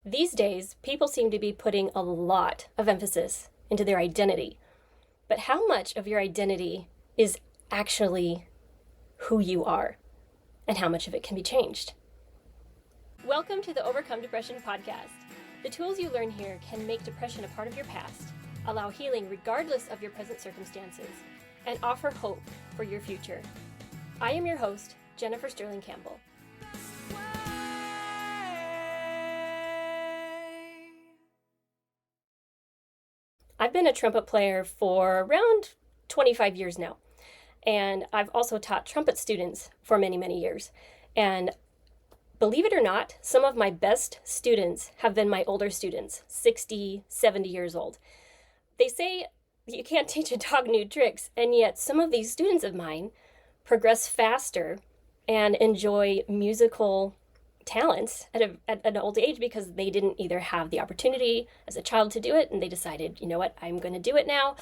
These days, people seem to be putting a lot of emphasis into their identity. But how much of your identity is actually who you are, and how much of it can be changed? Welcome to the Overcome Depression podcast. The tools you learn here can make depression a part of your past, allow healing regardless of your present circumstances, and offer hope for your future. I am your host, Jennifer Stirling-Campbell. I've been a trumpet player for around 25 years now, and I've also taught trumpet students for many, many years. And believe it or not, some of my best students have been my older students, 60, 70 years old. They say you can't teach a dog new tricks, and yet some of these students of mine progress faster and enjoy musical talents at an old age because they didn't either have the opportunity as a child to do it and they decided, you know what, I'm going to do it now,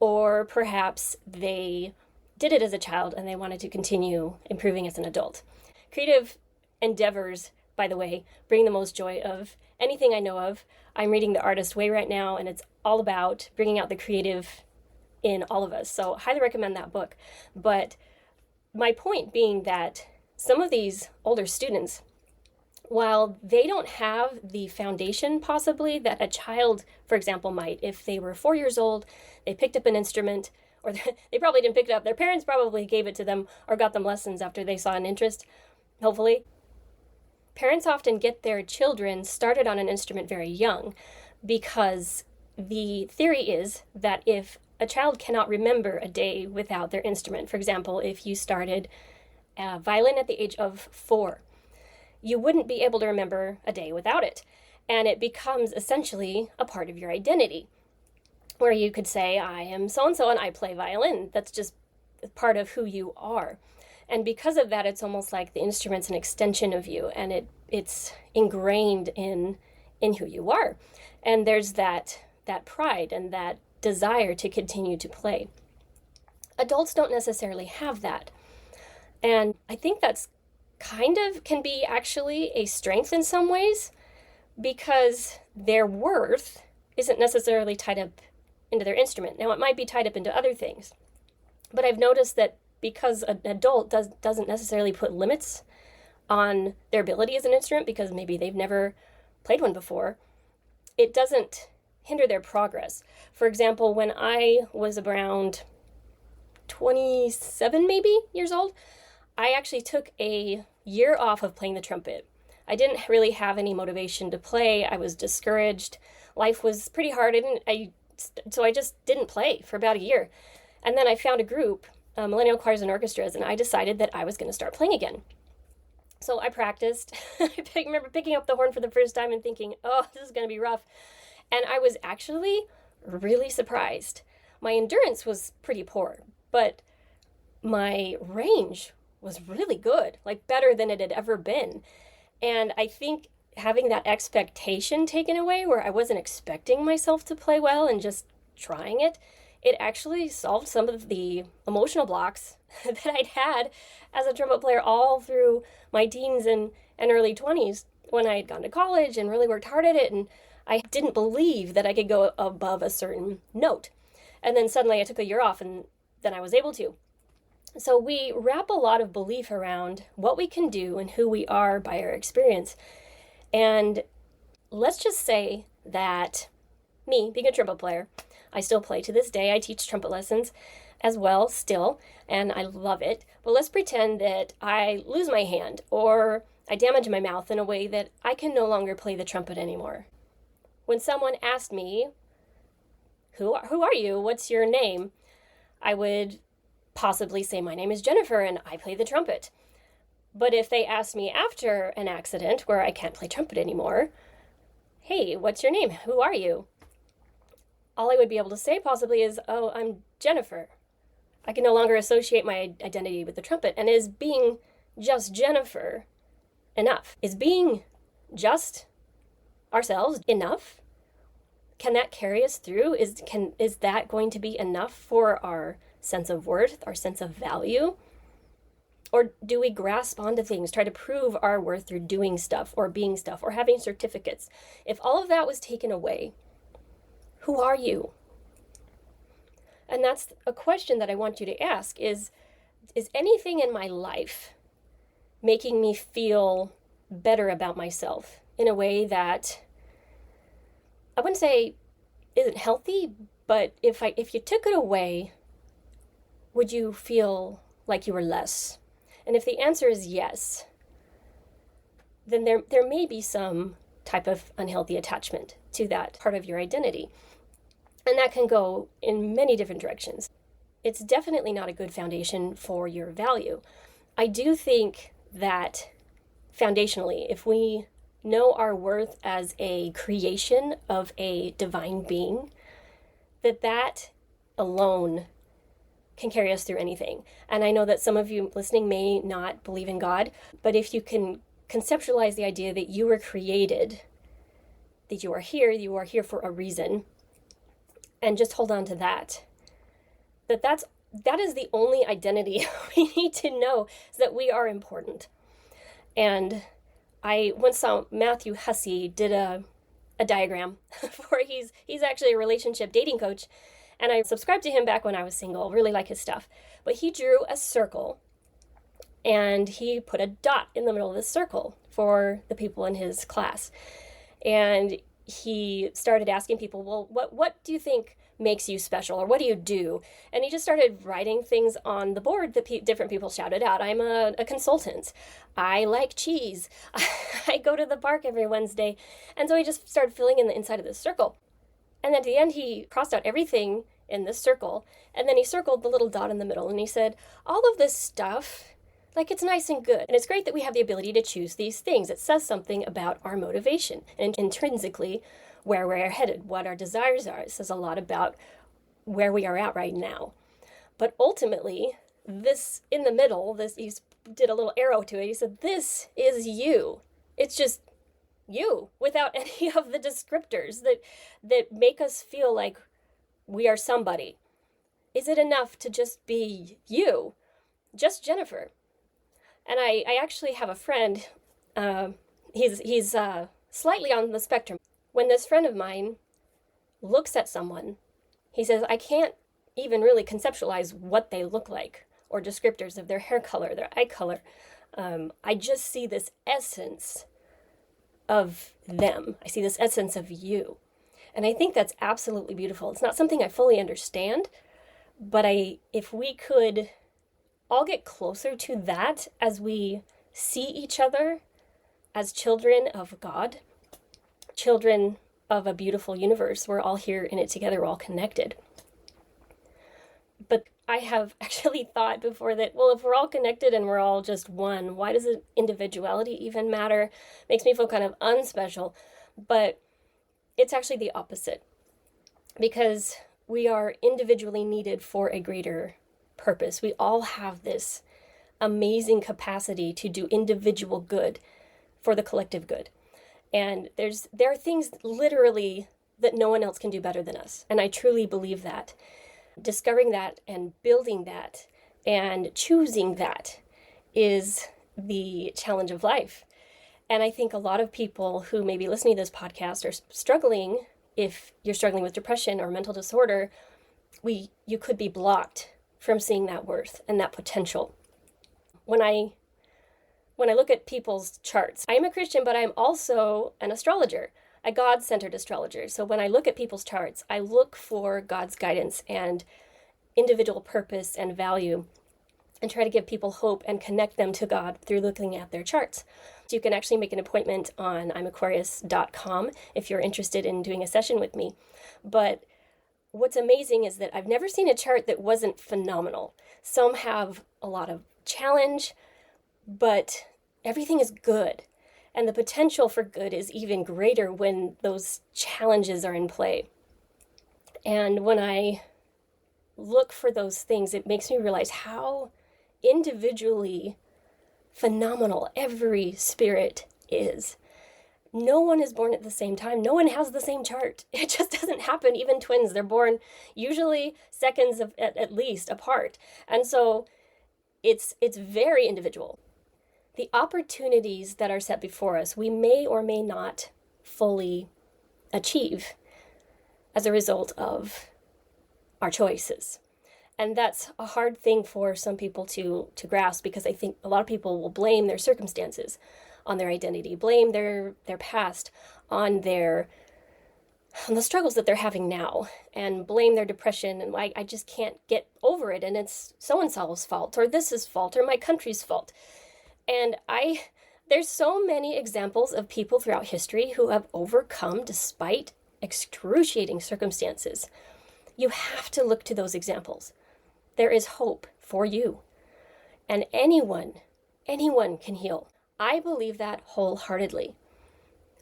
or perhaps they did it as a child and they wanted to continue improving as an adult. Creative endeavors, by the way, bring the most joy of anything I know of. I'm reading The Artist's Way right now, and it's all about bringing out the creative in all of us. So highly recommend that book. But my point being that some of these older students, while they don't have the foundation possibly that a child, for example, might, if they were 4 years old, they picked up an instrument, or they probably didn't pick it up, their parents probably gave it to them or got them lessons after they saw an interest, hopefully. Parents often get their children started on an instrument very young because the theory is that if a child cannot remember a day without their instrument, for example, if you started violin at the age of 4, you wouldn't be able to remember a day without it. And it becomes essentially a part of your identity, where you could say, I am so-and-so and I play violin. That's just part of who you are. And because of that, it's almost like the instrument's an extension of you, and it's ingrained in who you are. And there's that pride and that desire to continue to play. Adults don't necessarily have that. And I think that's kind of can be actually a strength in some ways, because their worth isn't necessarily tied up into their instrument. Now, it might be tied up into other things, but I've noticed that because an adult doesn't necessarily put limits on their ability as an instrument, because maybe they've never played one before, it doesn't hinder their progress. For example, when I was around 27 maybe years old, I actually took a year off of playing the trumpet. I didn't really have any motivation to play. I was discouraged. Life was pretty hard. So I just didn't play for about a year. And then I found a group, Millennial Choirs and Orchestras, and I decided that I was going to start playing again. So I practiced. I remember picking up the horn for the first time and thinking, oh, this is going to be rough. And I was actually really surprised. My endurance was pretty poor, but my range was really good, like better than it had ever been. And I think having that expectation taken away, where I wasn't expecting myself to play well and just trying it actually solved some of the emotional blocks that I'd had as a trumpet player all through my teens and early 20s, when I had gone to college and really worked hard at it, and I didn't believe that I could go above a certain note. And then suddenly I took a year off, and then I was able to. So we wrap a lot of belief around what we can do and who we are by our experience. And let's just say that me, being a trumpet player, I still play to this day. I teach trumpet lessons as well still, and I love it. But let's pretend that I lose my hand or I damage my mouth in a way that I can no longer play the trumpet anymore. When someone asked me, who are you? What's your name? I would possibly say my name is Jennifer and I play the trumpet. But if they asked me after an accident where I can't play trumpet anymore, hey, what's your name? Who are you? All I would be able to say possibly is, oh, I'm Jennifer. I can no longer associate my identity with the trumpet. And is being just Jennifer enough? Is being just ourselves enough? Can that carry us through? Is that going to be enough for our sense of worth, our sense of value? Or do we grasp onto things, try to prove our worth through doing stuff or being stuff or having certificates? If all of that was taken away, who are you? And that's a question that I want you to ask is anything in my life making me feel better about myself in a way that I wouldn't say isn't healthy, but if you took it away, would you feel like you were less? And if the answer is yes, then there may be some type of unhealthy attachment to that part of your identity. And that can go in many different directions. It's definitely not a good foundation for your value. I do think that foundationally, if we know our worth as a creation of a divine being, that alone can carry us through anything. And I know that some of you listening may not believe in God, but if you can conceptualize the idea that you were created, that you are here for a reason, and just hold on to that is the only identity we need to know, is that we are important. And I once saw Matthew Hussey did a diagram for he's actually a relationship dating coach, and I subscribed to him back when I was single, really like his stuff. But he drew a circle and he put a dot in the middle of the circle for the people in his class. And he started asking people, well, what do you think makes you special, or what do you do? And he just started writing things on the board that different people shouted out. I'm a consultant. I like cheese. I go to the park every Wednesday. And so he just started filling in the inside of this circle. And at the end, he crossed out everything in this circle, and then he circled the little dot in the middle, and he said, all of this stuff, like, it's nice and good. And it's great that we have the ability to choose these things. It says something about our motivation and intrinsically where we're headed, what our desires are. It says a lot about where we are at right now. But ultimately, this in the middle, he did a little arrow to it. He said, this is you. It's just you, without any of the descriptors that make us feel like we are somebody. Is it enough to just be you? Just Jennifer. And I actually have a friend, he's slightly on the spectrum. When this friend of mine looks at someone, he says, I can't even really conceptualize what they look like or descriptors of their hair color, their eye color. I just see this essence of them. I see this essence of you. And I think that's absolutely beautiful. It's not something I fully understand, but if we could all get closer to that as we see each other as children of God, children of a beautiful universe, we're all here in it together, we're all connected. But I have actually thought before that, well, if we're all connected and we're all just one, why does individuality even matter? Makes me feel kind of unspecial. But it's actually the opposite, because we are individually needed for a greater purpose. We all have this amazing capacity to do individual good for the collective good. And there are things literally that no one else can do better than us. And I truly believe that. Discovering that and building that and choosing that is the challenge of life. And I think a lot of people who may be listening to this podcast are struggling. If you're struggling with depression or mental disorder, you could be blocked from seeing that worth and that potential. When I look at people's charts, I am a Christian, but I'm also an astrologer, a God-centered astrologer. So when I look at people's charts, I look for God's guidance and individual purpose and value, and try to give people hope and connect them to God through looking at their charts. So you can actually make an appointment on imaquarius.com if you're interested in doing a session with me. But what's amazing is that I've never seen a chart that wasn't phenomenal. Some have a lot of challenge, but everything is good. And the potential for good is even greater when those challenges are in play. And when I look for those things, it makes me realize how individually phenomenal every spirit is. No one is born at the same time. No one has the same chart. It just doesn't happen. Even twins, they're born usually seconds of at least apart. And so it's very individual. The opportunities that are set before us, we may or may not fully achieve as a result of our choices. And that's a hard thing for some people to grasp, because I think a lot of people will blame their circumstances on their identity, blame their past on the struggles that they're having now, and blame their depression, and I just can't get over it, and it's so-and-so's fault, or this is fault, or my country's fault. And there's so many examples of people throughout history who have overcome despite excruciating circumstances. You have to look to those examples. There is hope for you. And anyone can heal. I believe that wholeheartedly.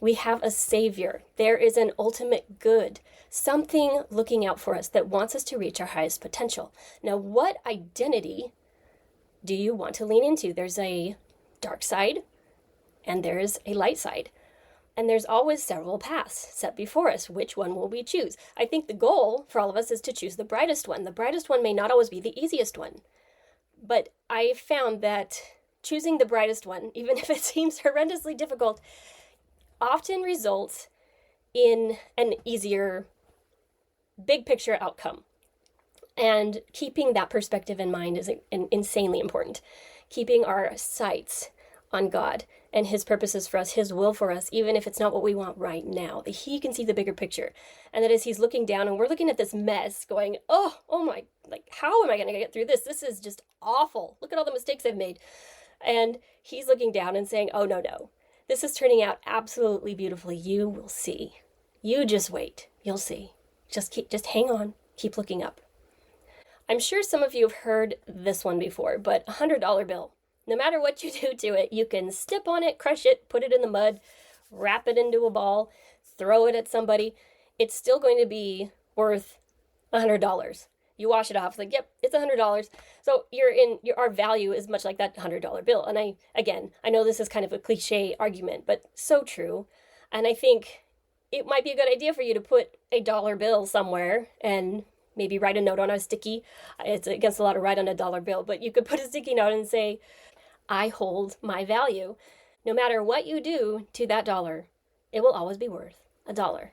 We have a savior. There is an ultimate good, something looking out for us that wants us to reach our highest potential. Now, what identity do you want to lean into? There's a dark side and there's a light side. And there's always several paths set before us. Which one will we choose? I think the goal for all of us is to choose the brightest one. The brightest one may not always be the easiest one. But I found that choosing the brightest one, even if it seems horrendously difficult, often results in an easier, big picture outcome. And keeping that perspective in mind is insanely important. Keeping our sights on God and his purposes for us, his will for us, even if it's not what we want right now, that he can see the bigger picture. And that as he's looking down and we're looking at this mess going, oh my, like, how am I going to get through this? This is just awful. Look at all the mistakes I've made. And he's looking down and saying, oh, no, this is turning out absolutely beautifully. You will see. You just wait. You'll see. Just hang on. Keep looking up. I'm sure some of you have heard this one before, but $100 bill. No matter what you do to it, you can step on it, crush it, put it in the mud, wrap it into a ball, throw it at somebody. It's still going to be worth $100. You wash it off, it's like, yep, it's $100. So our value is much like that $100 bill. And I know this is kind of a cliche argument, but so true. And I think it might be a good idea for you to put a dollar bill somewhere and maybe write a note on a sticky. It's against the law to write on a dollar bill, but you could put a sticky note and say, I hold my value. No matter what you do to that dollar, it will always be worth $1.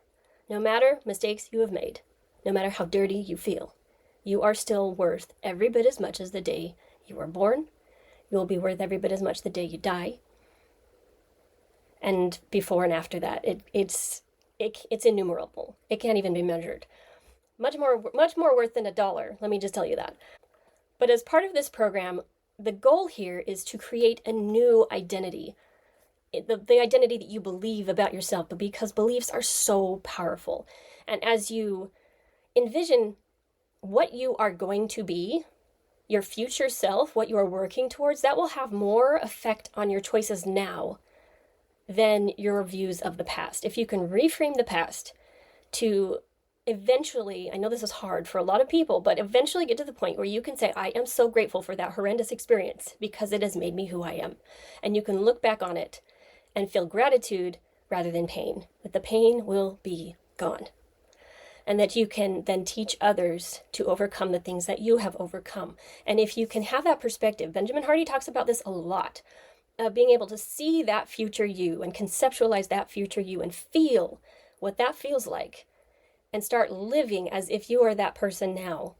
No matter mistakes you have made, no matter how dirty you feel, you are still worth every bit as much as the day you were born. You will be worth every bit as much the day you die. And before and after that, it's innumerable. It can't even be measured. Much more worth than $1. Let me just tell you that. But as part of this program, the goal here is to create a new identity. The identity that you believe about yourself, but because beliefs are so powerful. And as you envision what you are going to be, your future self, what you are working towards, that will have more effect on your choices now than your views of the past. If you can reframe the past to eventually, I know this is hard for a lot of people, but eventually get to the point where you can say, I am so grateful for that horrendous experience because it has made me who I am. And you can look back on it and feel gratitude rather than pain, that the pain will be gone. And that you can then teach others to overcome the things that you have overcome. And if you can have that perspective, Benjamin Hardy talks about this a lot, being able to see that future you and conceptualize that future you and feel what that feels like and start living as if you are that person now,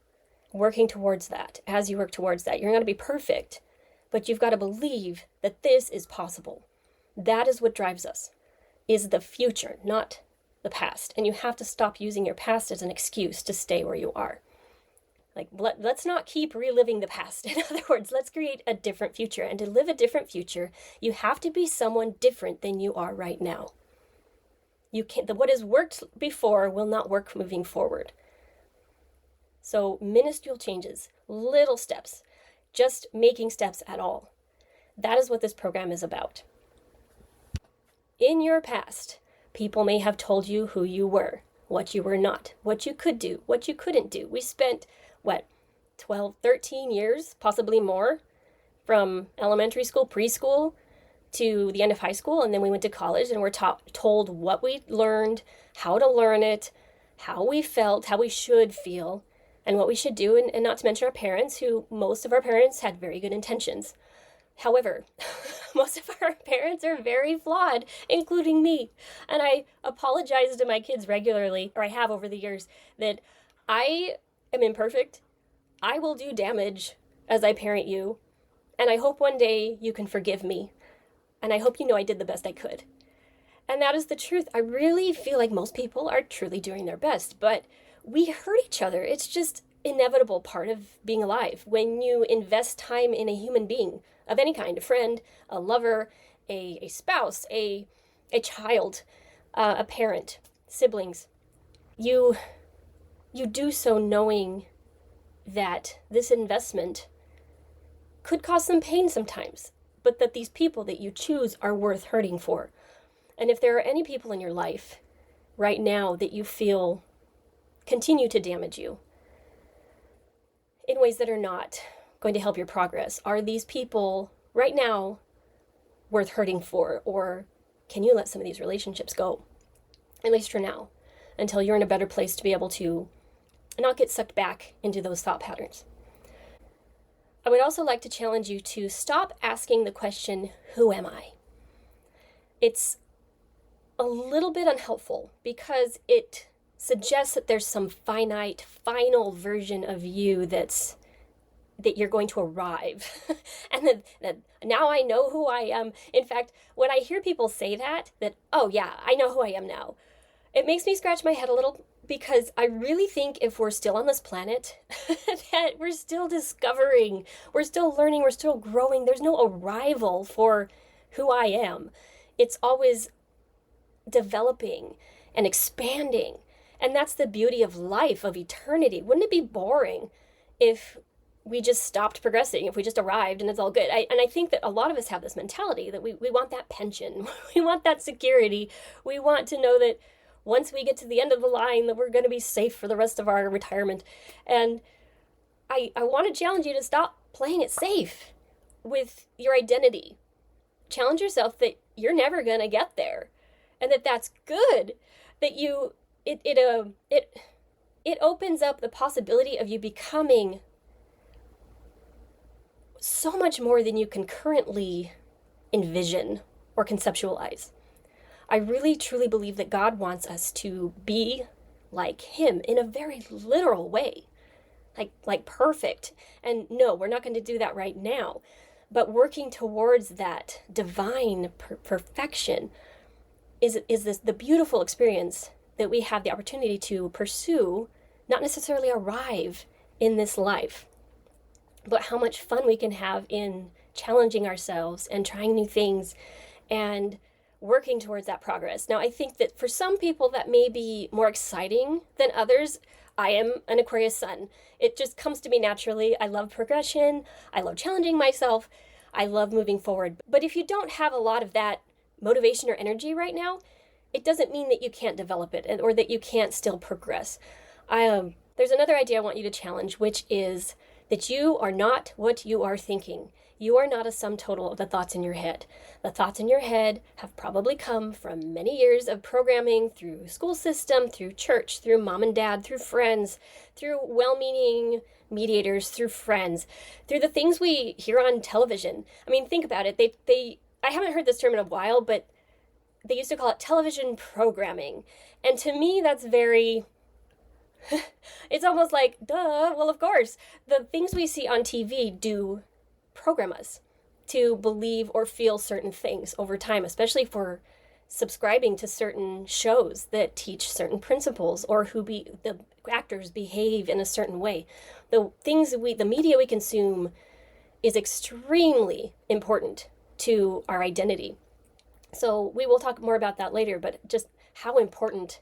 working towards that. As you work towards that, you're not going to be perfect, but you've got to believe that this is possible. That is what drives us, is the future, not the past. And you have to stop using your past as an excuse to stay where you are. Like, let's not keep reliving the past. In other words, let's create a different future. And to live a different future, you have to be someone different than you are right now. You can't, what has worked before will not work moving forward. So minuscule changes, little steps, just making steps at all. That is what this program is about. In your past, people may have told you who you were, what you were not, what you could do, what you couldn't do. We spent, 12, 13 years, possibly more, from elementary school, preschool, to the end of high school, and then we went to college and we're told what we learned, how to learn it, how we felt, how we should feel. and what we should do, and not to mention our parents, who most of our parents had very good intentions. However, most of our parents are very flawed, including me. And I apologize to my kids regularly, or I have over the years, that I am imperfect. I will do damage as I parent you. And I hope one day you can forgive me. And I hope you know I did the best I could. And that is the truth. I really feel like most people are truly doing their best, but we hurt each other. It's just inevitable part of being alive. When you invest time in a human being of any kind, a friend, a lover, a spouse, a child, a parent, siblings, you do so knowing that this investment could cause some pain sometimes, but that these people that you choose are worth hurting for. And if there are any people in your life right now that you feel continue to damage you in ways that are not going to help your progress, are these people right now worth hurting for? Or can you let some of these relationships go, at least for now, until you're in a better place to be able to not get sucked back into those thought patterns? I would also like to challenge you to stop asking the question, who am I? It's a little bit unhelpful because it suggests that there's some finite, final version of you that you're going to arrive. And that now I know who I am. In fact, when I hear people say that, oh yeah, I know who I am now, it makes me scratch my head a little, because I really think if we're still on this planet, that we're still discovering, we're still learning, we're still growing. There's no arrival for who I am. It's always developing and expanding. And that's the beauty of life, of eternity. Wouldn't it be boring if we just stopped progressing, if we just arrived and it's all good? And I think that a lot of us have this mentality that we want that pension. We want that security. We want to know that once we get to the end of the line that we're going to be safe for the rest of our retirement. And I want to challenge you to stop playing it safe with your identity. Challenge yourself that you're never going to get there, and that's good. That it opens up the possibility of you becoming so much more than you can currently envision or conceptualize. I really truly believe that God wants us to be like Him in a very literal way, like perfect. And no, we're not going to do that right now, but working towards that divine perfection is the beautiful experience that we have the opportunity to pursue, not necessarily arrive in this life, but how much fun we can have in challenging ourselves and trying new things and working towards that progress. Now, I think that for some people that may be more exciting than others. I am an Aquarius sun. It just comes to me naturally. I love progression. I love challenging myself. I love moving forward. But if you don't have a lot of that motivation or energy right now, it doesn't mean that you can't develop it or that you can't still progress. There's another idea I want you to challenge, which is that you are not what you are thinking. You are not a sum total of the thoughts in your head. The thoughts in your head have probably come from many years of programming through school system, through church, through mom and dad, through friends, through well-meaning mediators, through friends, through the things we hear on television. I mean, think about it. I haven't heard this term in a while, but they used to call it television programming. And to me, that's very... it's almost like, duh, well, of course. The things we see on TV do program us to believe or feel certain things over time, especially for subscribing to certain shows that teach certain principles or the actors behave in a certain way. The media we consume is extremely important to our identity. So we will talk more about that later, but just how important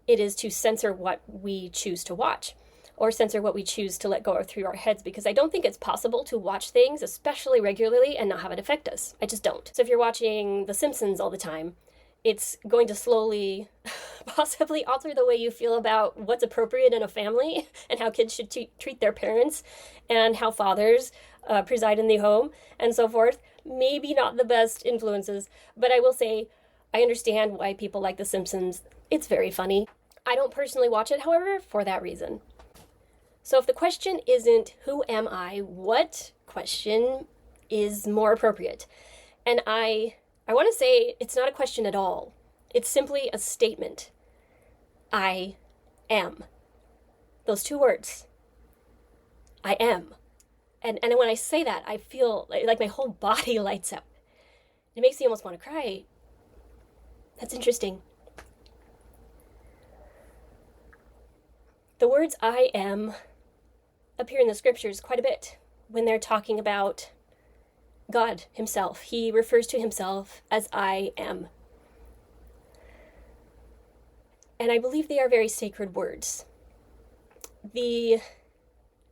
it is to censor what we choose to watch or censor what we choose to let go through our heads, because I don't think it's possible to watch things, especially regularly, and not have it affect us. I just don't. So if you're watching The Simpsons all the time, it's going to slowly possibly alter the way you feel about what's appropriate in a family and how kids should treat their parents and how fathers preside in the home and so forth. Maybe not the best influences, but I will say I understand why people like The Simpsons. It's very funny. I don't personally watch it, however, for that reason. So if the question isn't, who am I, what question is more appropriate? And I want to say it's not a question at all. It's simply a statement. I am. Those two words. I am. And when I say that, I feel like my whole body lights up. It makes me almost want to cry. That's interesting. The words I am appear in the scriptures quite a bit when they're talking about God himself. He refers to himself as I am. And I believe they are very sacred words.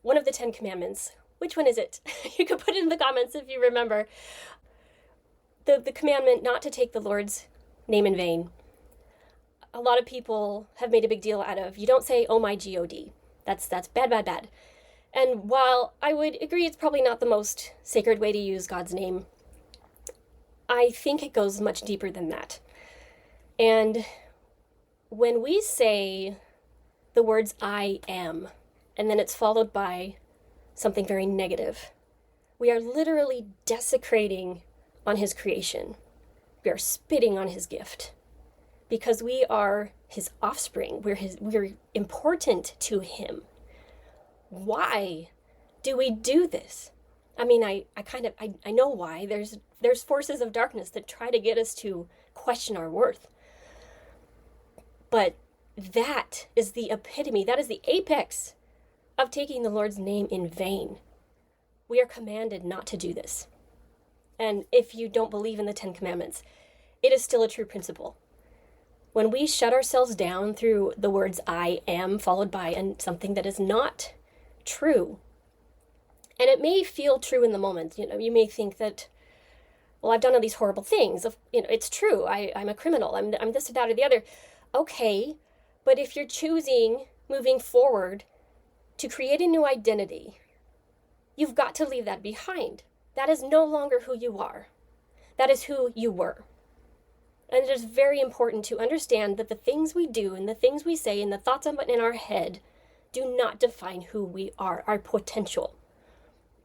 One of the 10 Commandments, which one is it? You can put it in the comments if you remember. The commandment not to take the Lord's name in vain. A lot of people have made a big deal out of, you don't say, oh my God. That's bad, bad, bad. And while I would agree it's probably not the most sacred way to use God's name, I think it goes much deeper than that. And when we say the words I am, and then it's followed by something very negative, we are literally desecrating on his creation. We are spitting on his gift because we are his offspring. We're important to him. Why do we do this? I mean, I know why. There's forces of darkness that try to get us to question our worth. But that is the epitome, that is the apex of taking the Lord's name in vain. We are commanded not to do this. And if you don't believe in the 10 Commandments, it is still a true principle. When we shut ourselves down through the words I am followed by something that is not true, and it may feel true in the moment, you may think that, well, I've done all these horrible things. It's true. I'm a criminal. I'm this or that or the other. Okay, but if you're choosing moving forward to create a new identity, you've got to leave that behind. That is no longer who you are. That is who you were. And it is very important to understand that the things we do and the things we say and the thoughts in our head do not define who we are, our potential.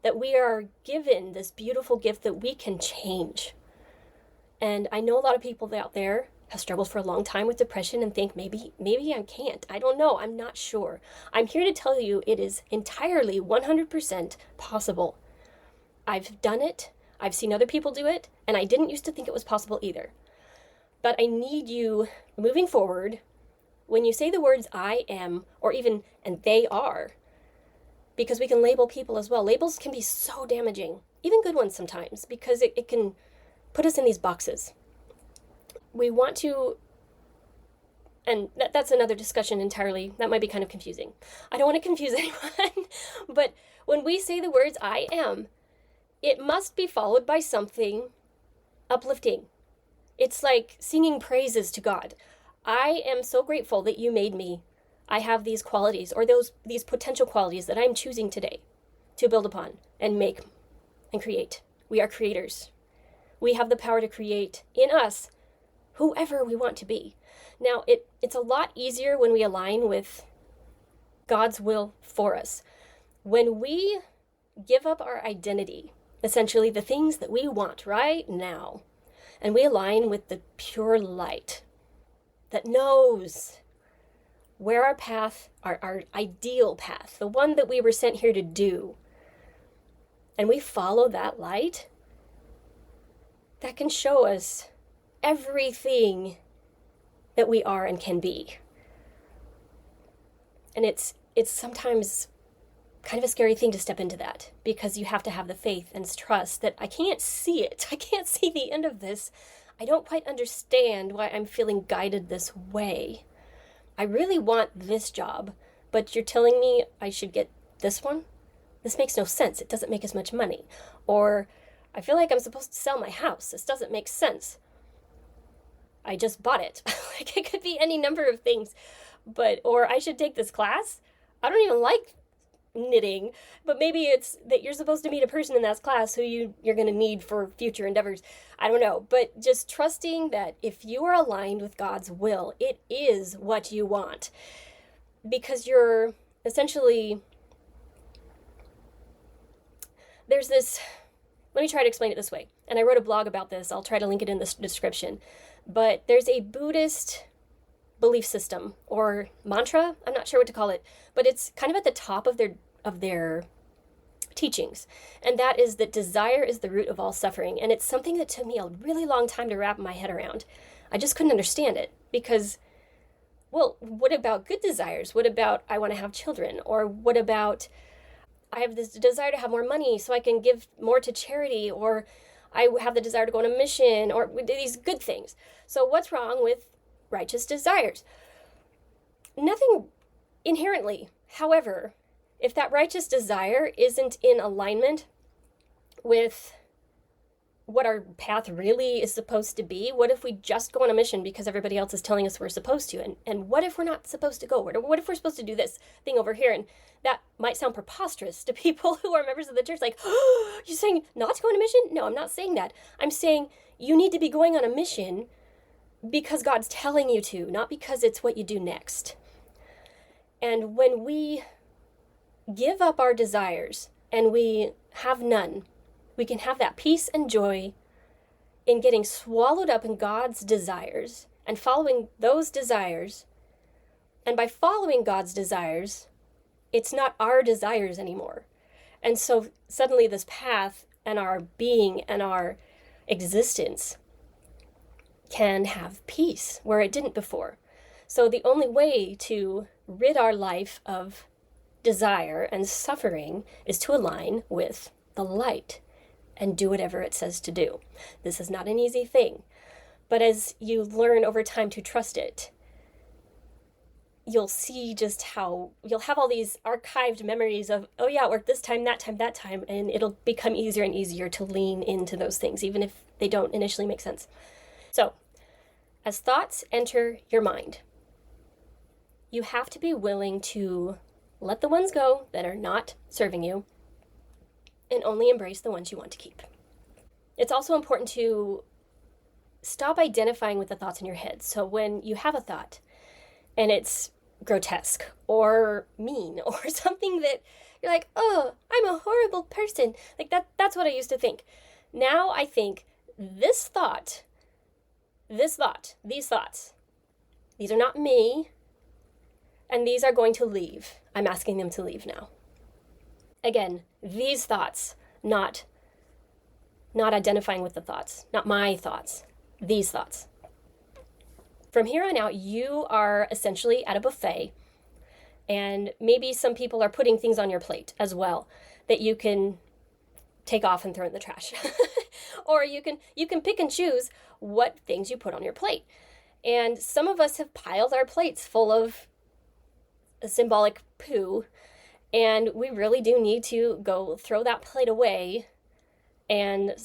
That we are given this beautiful gift that we can change. And I know a lot of people out there have struggled for a long time with depression and think maybe I can't. I don't know. I'm not sure. I'm here to tell you it is entirely 100% possible. I've done it. I've seen other people do it. And I didn't used to think it was possible either. But I need you moving forward, when you say the words I am, or even, and they are, because we can label people as well. Labels can be so damaging, even good ones sometimes, because it can put us in these boxes. We want to, and that's another discussion entirely. That might be kind of confusing. I don't want to confuse anyone, but when we say the words I am, it must be followed by something uplifting. It's like singing praises to God. I am so grateful that you made me. I have these qualities, or these potential qualities that I'm choosing today to build upon and make and create. We are creators. We have the power to create in us whoever we want to be. Now, it's a lot easier when we align with God's will for us. When we give up our identity, essentially the things that we want right now, and we align with the pure light that knows where our path, our ideal path, the one that we were sent here to do, and we follow that light, that can show us everything that we are and can be. And it's sometimes kind of a scary thing to step into that, because you have to have the faith and trust that I can't see it. I can't see the end of this. I don't quite understand why I'm feeling guided this way. I really want this job, but you're telling me I should get this one? This makes no sense. It doesn't make as much money. Or I feel like I'm supposed to sell my house. This doesn't make sense. I just bought it. Like, it could be any number of things. Or I should take this class. I don't even like knitting, but maybe it's that you're supposed to meet a person in that class who you're going to need for future endeavors. I don't know, but just trusting that if you are aligned with God's will, it is what you want, because you're essentially there's this, let me try to explain it this way. And I wrote a blog about this. I'll try to link it in the description. But there's a Buddhist belief system or mantra. I'm not sure what to call it, but it's kind of at the top of their teachings. And that is that desire is the root of all suffering. And it's something that took me a really long time to wrap my head around. I just couldn't understand it because, well, what about good desires? What about I want to have children? Or what about I have this desire to have more money so I can give more to charity, or I have the desire to go on a mission, or these good things. So what's wrong with righteous desires? Nothing inherently. However, if that righteous desire isn't in alignment with what our path really is supposed to be, what if we just go on a mission because everybody else is telling us we're supposed to? And what if we're not supposed to go? What if we're supposed to do this thing over here? And that might sound preposterous to people who are members of the church, like, oh, you're saying not to go on a mission? No, I'm not saying that. I'm saying you need to be going on a mission because God's telling you to, not because it's what you do next. And when we give up our desires and we have none, we can have that peace and joy in getting swallowed up in God's desires and following those desires. And by following God's desires, it's not our desires anymore. And so suddenly this path and our being and our existence can have peace where it didn't before. So the only way to rid our life of desire and suffering is to align with the light and do whatever it says to do. This is not an easy thing, but as you learn over time to trust it, you'll see just how you'll have all these archived memories of, oh yeah, it worked this time, that time, that time, and it'll become easier and easier to lean into those things, even if they don't initially make sense. So, as thoughts enter your mind, you have to be willing to let the ones go that are not serving you and only embrace the ones you want to keep. It's also important to stop identifying with the thoughts in your head. So when you have a thought and it's grotesque or mean or something that you're like, oh, I'm a horrible person. Like that's what I used to think. Now I think these thoughts, these are not me, and these are going to leave. I'm asking them to leave now. Again, these thoughts, not identifying with the thoughts, not my thoughts, these thoughts. From here on out, you are essentially at a buffet, and maybe some people are putting things on your plate as well that you can take off and throw in the trash. Or you can pick and choose what things you put on your plate. And some of us have piled our plates full of symbolic poo, and we really do need to go throw that plate away and,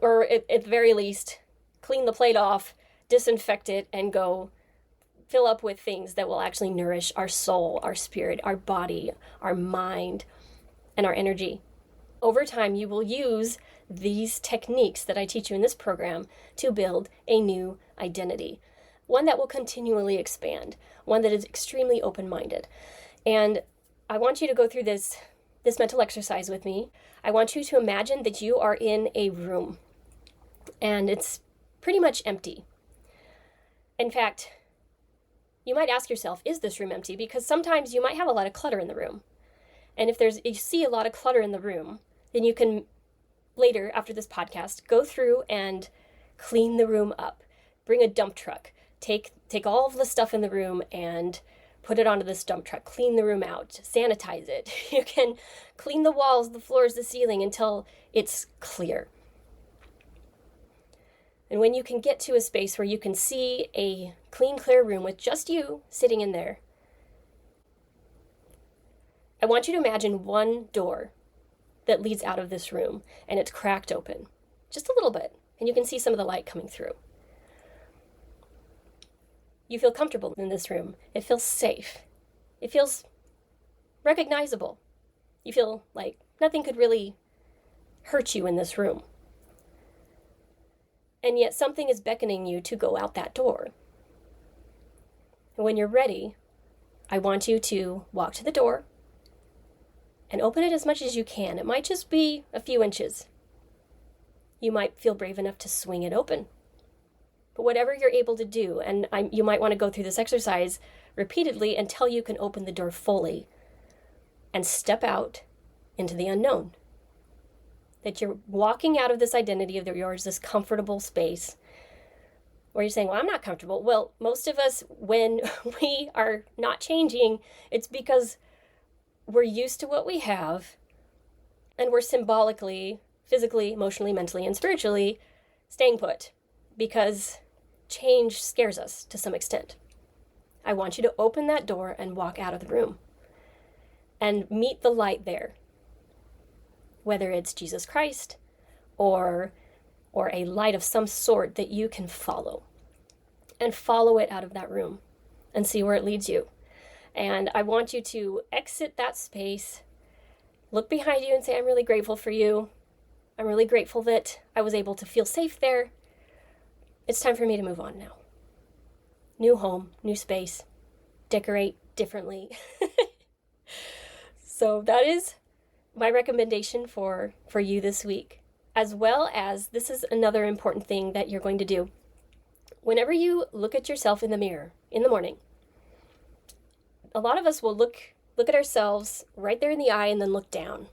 or at the very least, clean the plate off, disinfect it, and go fill up with things that will actually nourish our soul, our spirit, our body, our mind, and our energy. Over time, you will use these techniques that I teach you in this program to build a new identity, one that will continually expand, one that is extremely open-minded. And I want you to go through this mental exercise with me. I want you to imagine that you are in a room and it's pretty much empty. In fact, you might ask yourself, is this room empty? Because sometimes you might have a lot of clutter in the room. And if you see a lot of clutter in the room, then you can later, after this podcast, go through and clean the room up. Bring a dump truck. Take all of the stuff in the room and put it onto this dump truck. Clean the room out. Sanitize it. You can clean the walls, the floors, the ceiling until it's clear. And when you can get to a space where you can see a clean, clear room with just you sitting in there, I want you to imagine one door that leads out of this room, and it's cracked open just a little bit, and you can see some of the light coming through. You feel comfortable in this room. It feels safe. It feels recognizable. You feel like nothing could really hurt you in this room. And yet something is beckoning you to go out that door. And when you're ready, I want you to walk to the door and open it as much as you can. It might just be a few inches. You might feel brave enough to swing it open. But whatever you're able to do, and you might want to go through this exercise repeatedly until you can open the door fully and step out into the unknown. That you're walking out of this identity of yours, this comfortable space, where you're saying, well, I'm not comfortable. Well, most of us, when we are not changing, it's because we're used to what we have, and we're symbolically, physically, emotionally, mentally, and spiritually staying put, because change scares us to some extent. I want you to open that door and walk out of the room and meet the light there. Whether it's Jesus Christ or a light of some sort that you can follow. And follow it out of that room and see where it leads you. And I want you to exit that space, look behind you and say, I'm really grateful for you. I'm really grateful that I was able to feel safe there. It's time for me to move on now. New home, new space, decorate differently. So that is my recommendation for you this week, as well as this is another important thing that you're going to do. Whenever you look at yourself in the mirror in the morning, a lot of us will look at ourselves right there in the eye and then look down.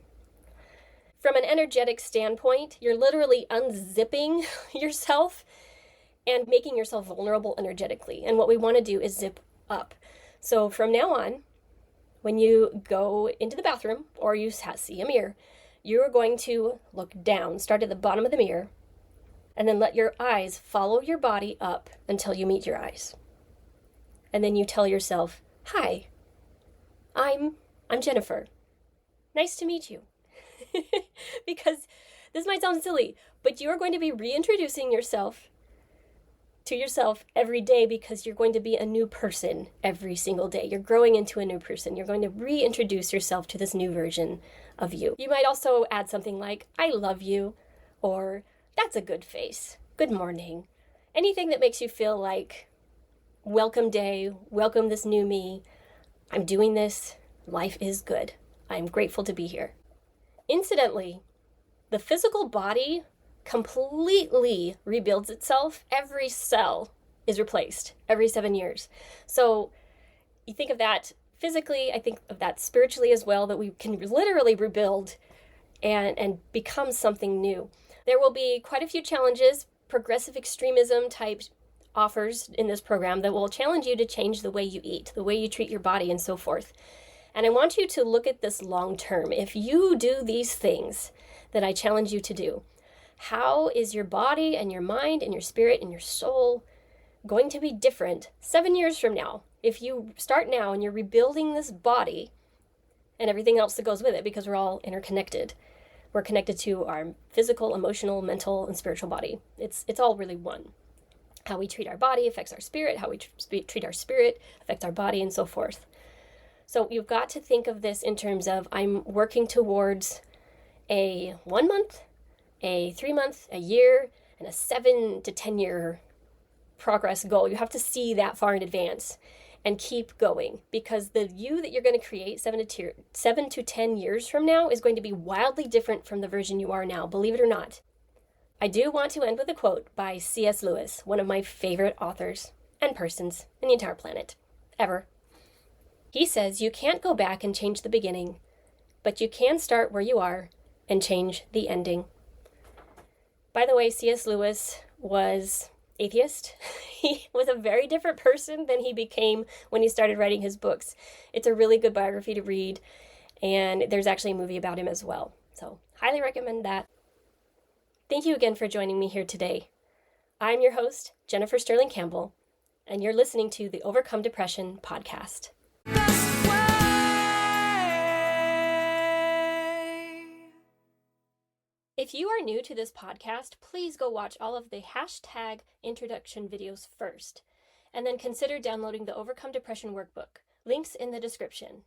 From an energetic standpoint, you're literally unzipping yourself and making yourself vulnerable energetically. And what we want to do is zip up. So from now on, when you go into the bathroom or you see a mirror, you are going to look down, start at the bottom of the mirror, and then let your eyes follow your body up until you meet your eyes. And then you tell yourself, hi, I'm Jennifer. Nice to meet you. Because this might sound silly, but you are going to be reintroducing yourself to yourself every day, because you're going to be a new person every single day. You're growing into a new person. You're going to reintroduce yourself to this new version of you. You might also add something like, I love you, or that's a good face, good morning. Anything that makes you feel like, welcome day, welcome this new me. I'm doing this. Life is good. I'm grateful to be here. Incidentally, the physical body completely rebuilds itself. Every cell is replaced every 7 years. So you think of that physically, I think of that spiritually as well, that we can literally rebuild and become something new. There will be quite a few challenges, progressive extremism type offers in this program that will challenge you to change the way you eat, the way you treat your body, and so forth. And I want you to look at this long term. If you do these things that I challenge you to do, how is your body and your mind and your spirit and your soul going to be different 7 years from now? If you start now and you're rebuilding this body and everything else that goes with it, because we're all interconnected. We're connected to our physical, emotional, mental, and spiritual body. It's all really one. How we treat our body affects our spirit. How we treat our spirit affects our body, and so forth. So you've got to think of this in terms of, I'm working towards a 1 month, a 3 month, a year, and a 7 to 10 year progress goal. You have to see that far in advance and keep going, because the you that you're going to create 7 to 10 years from now is going to be wildly different from the version you are now, believe it or not. I do want to end with a quote by C.S. Lewis, one of my favorite authors and persons in the entire planet, ever. He says, you can't go back and change the beginning, but you can start where you are and change the ending. By the way, C.S. Lewis was atheist. He was a very different person than he became when he started writing his books. It's a really good biography to read, and there's actually a movie about him as well. So, highly recommend that. Thank you again for joining me here today. I'm your host, Jennifer Stirling-Campbell, and you're listening to the Overcome Depression podcast. If you are new to this podcast, please go watch all of the hashtag introduction videos first, and then consider downloading the Overcome Depression workbook. Links in the description.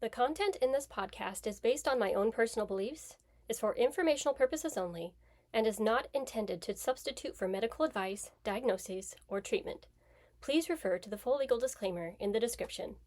The content in this podcast is based on my own personal beliefs, is for informational purposes only, and is not intended to substitute for medical advice, diagnoses, or treatment. Please refer to the full legal disclaimer in the description.